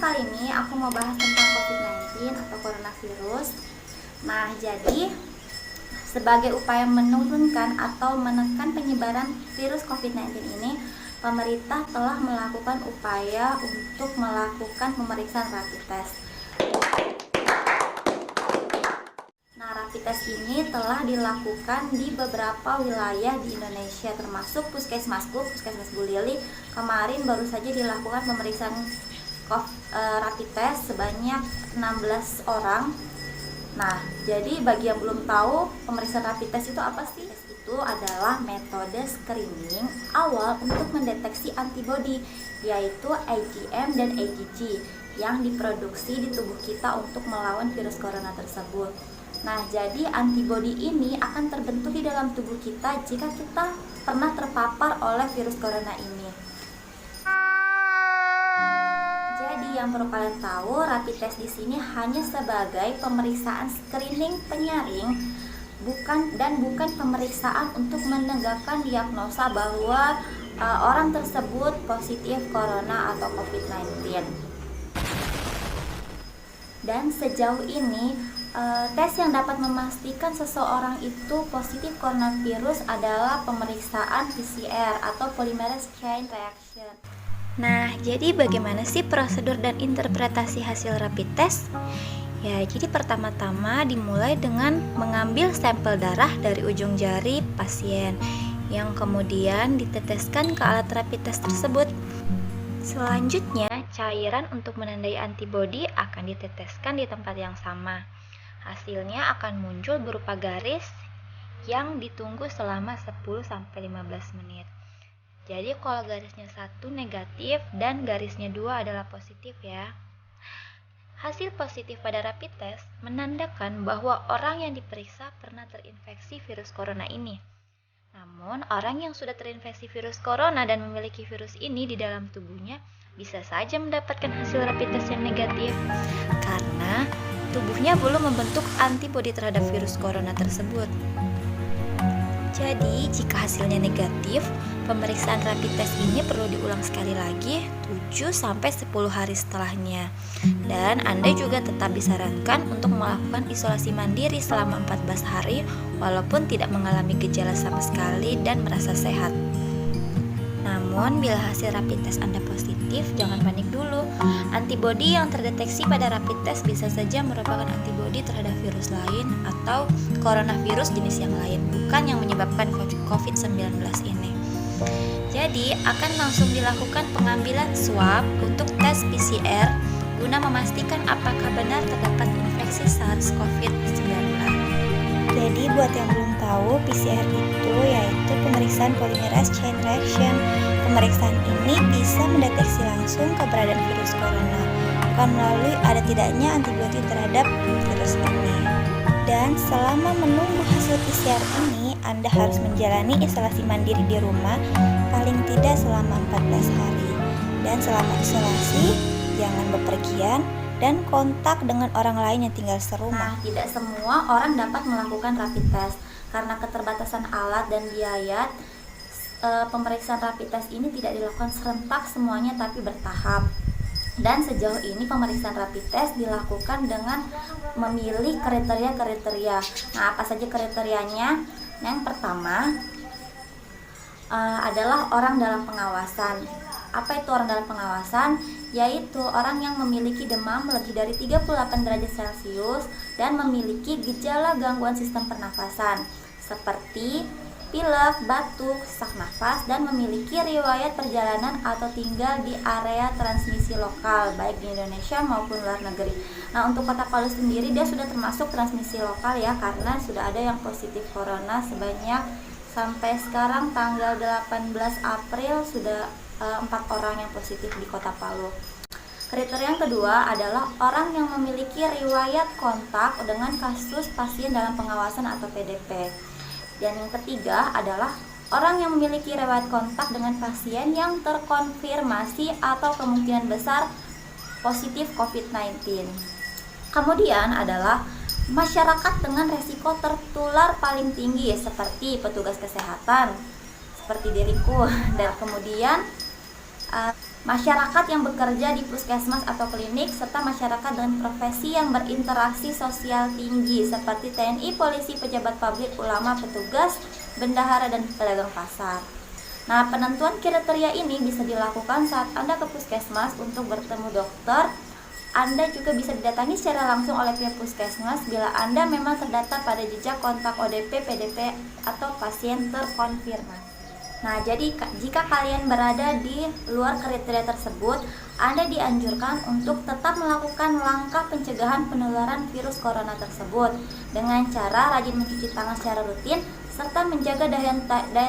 kali ini aku mau bahas tentang COVID-19 atau coronavirus. Nah, jadi sebagai upaya menurunkan atau menekan penyebaran virus COVID-19 ini, pemerintah telah melakukan upaya untuk melakukan pemeriksaan rapid test. Nah, rapid test ini telah dilakukan di beberapa wilayah di Indonesia, termasuk Puskesmasku, Puskesmas Bu Lili. Kemarin baru saja dilakukan pemeriksaan rapid test sebanyak 16 orang. Nah, jadi bagi yang belum tahu, pemeriksaan rapid test itu apa sih? Itu adalah metode screening awal untuk mendeteksi antibodi, yaitu IgM dan IgG yang diproduksi di tubuh kita untuk melawan virus corona tersebut. Nah, jadi antibodi ini akan terbentuk di dalam tubuh kita jika kita pernah terpapar oleh virus corona ini. Jadi yang perlu kalian tahu, rapid test di sini hanya sebagai pemeriksaan screening penyaring, bukan pemeriksaan untuk menegakkan diagnosa bahwa orang tersebut positif corona atau COVID-19. Dan sejauh ini tes yang dapat memastikan seseorang itu positif coronavirus adalah pemeriksaan PCR atau polymerase chain reaction. Nah, jadi bagaimana sih prosedur dan interpretasi hasil rapid test? Ya, jadi pertama-tama dimulai dengan mengambil sampel darah dari ujung jari pasien yang kemudian diteteskan ke alat rapid test tersebut. Selanjutnya, cairan untuk menandai antibodi akan diteteskan di tempat yang sama. Hasilnya akan muncul berupa garis yang ditunggu selama 10-15 menit. Jadi kalau garisnya 1 negatif dan garisnya 2 adalah positif ya. Hasil positif pada rapid test menandakan bahwa orang yang diperiksa pernah terinfeksi virus corona ini. Namun, orang yang sudah terinfeksi virus corona dan memiliki virus ini di dalam tubuhnya bisa saja mendapatkan hasil rapid test yang negatif karena tubuhnya belum membentuk antibodi terhadap virus corona tersebut. Jadi, jika hasilnya negatif, pemeriksaan rapid test ini perlu diulang sekali lagi 7-10 hari setelahnya. Dan Anda juga tetap disarankan untuk melakukan isolasi mandiri selama 14 hari walaupun tidak mengalami gejala sama sekali dan merasa sehat. Namun, bila hasil rapid test Anda positif, jangan panik dulu. Antibodi yang terdeteksi pada rapid test bisa saja merupakan antibodi terhadap virus lain atau coronavirus jenis yang lain, bukan yang menyebabkan COVID-19 ini. Jadi, akan langsung dilakukan pengambilan swab untuk tes PCR guna memastikan apakah benar terdapat infeksi SARS-CoV-19. Jadi, buat yang belum tahu, PCR itu yaitu pemeriksaan polymerase chain reaction. Pemeriksaan ini bisa mendeteksi langsung keberadaan virus corona, bukan melalui ada tidaknya antibodi terhadap virus ini. Dan selama menunggu hasil PCR ini, Anda harus menjalani isolasi mandiri di rumah paling tidak selama 14 hari. Dan selama isolasi, jangan bepergian dan kontak dengan orang lain yang tinggal serumah. Nah, tidak semua orang dapat melakukan rapid test karena keterbatasan alat dan biaya. Pemeriksaan rapid test ini tidak dilakukan serentak semuanya tapi bertahap. Dan sejauh ini pemeriksaan rapid test dilakukan dengan memilih kriteria-kriteria. Nah, apa saja kriterianya? Yang pertama adalah orang dalam pengawasan. Apa itu orang dalam pengawasan? Yaitu orang yang memiliki demam lebih dari 38 derajat Celcius dan memiliki gejala gangguan sistem pernafasan seperti pilek, batuk, sesak nafas, dan memiliki riwayat perjalanan atau tinggal di area transmisi lokal baik di Indonesia maupun luar negeri. Nah, untuk Kota Palu sendiri dia sudah termasuk transmisi lokal ya, karena sudah ada yang positif corona sebanyak sampai sekarang tanggal 18 April sudah 4 orang yang positif di Kota Palu. Kriteria yang kedua adalah orang yang memiliki riwayat kontak dengan kasus pasien dalam pengawasan atau PDP. Dan yang ketiga adalah orang yang memiliki riwayat kontak dengan pasien yang terkonfirmasi atau kemungkinan besar positif COVID-19. Kemudian adalah masyarakat dengan resiko tertular paling tinggi seperti petugas kesehatan, seperti diriku. Dan kemudian masyarakat yang bekerja di puskesmas atau klinik, serta masyarakat dengan profesi yang berinteraksi sosial tinggi seperti TNI, polisi, pejabat publik, ulama, petugas, bendahara, dan pedagang pasar. Nah, penentuan kriteria ini bisa dilakukan saat Anda ke puskesmas untuk bertemu dokter. Anda juga bisa didatangi secara langsung oleh pihak puskesmas bila Anda memang terdata pada jejak kontak ODP, PDP, atau pasien terkonfirmasi. Nah, jadi jika kalian berada di luar kriteria tersebut, Anda dianjurkan untuk tetap melakukan langkah pencegahan penularan virus corona tersebut dengan cara rajin mencuci tangan secara rutin serta menjaga daya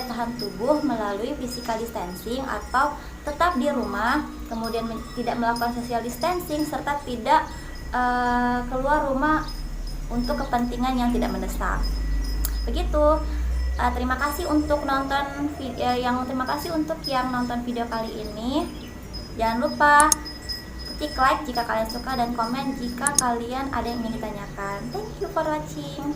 tahan tubuh melalui physical distancing atau tetap di rumah, kemudian tidak melakukan social distancing serta tidak keluar rumah untuk kepentingan yang tidak mendesak. Begitu. Terima kasih untuk yang nonton video kali ini. Jangan lupa ketik like jika kalian suka dan komen jika kalian ada yang ingin ditanyakan. Thank you for watching.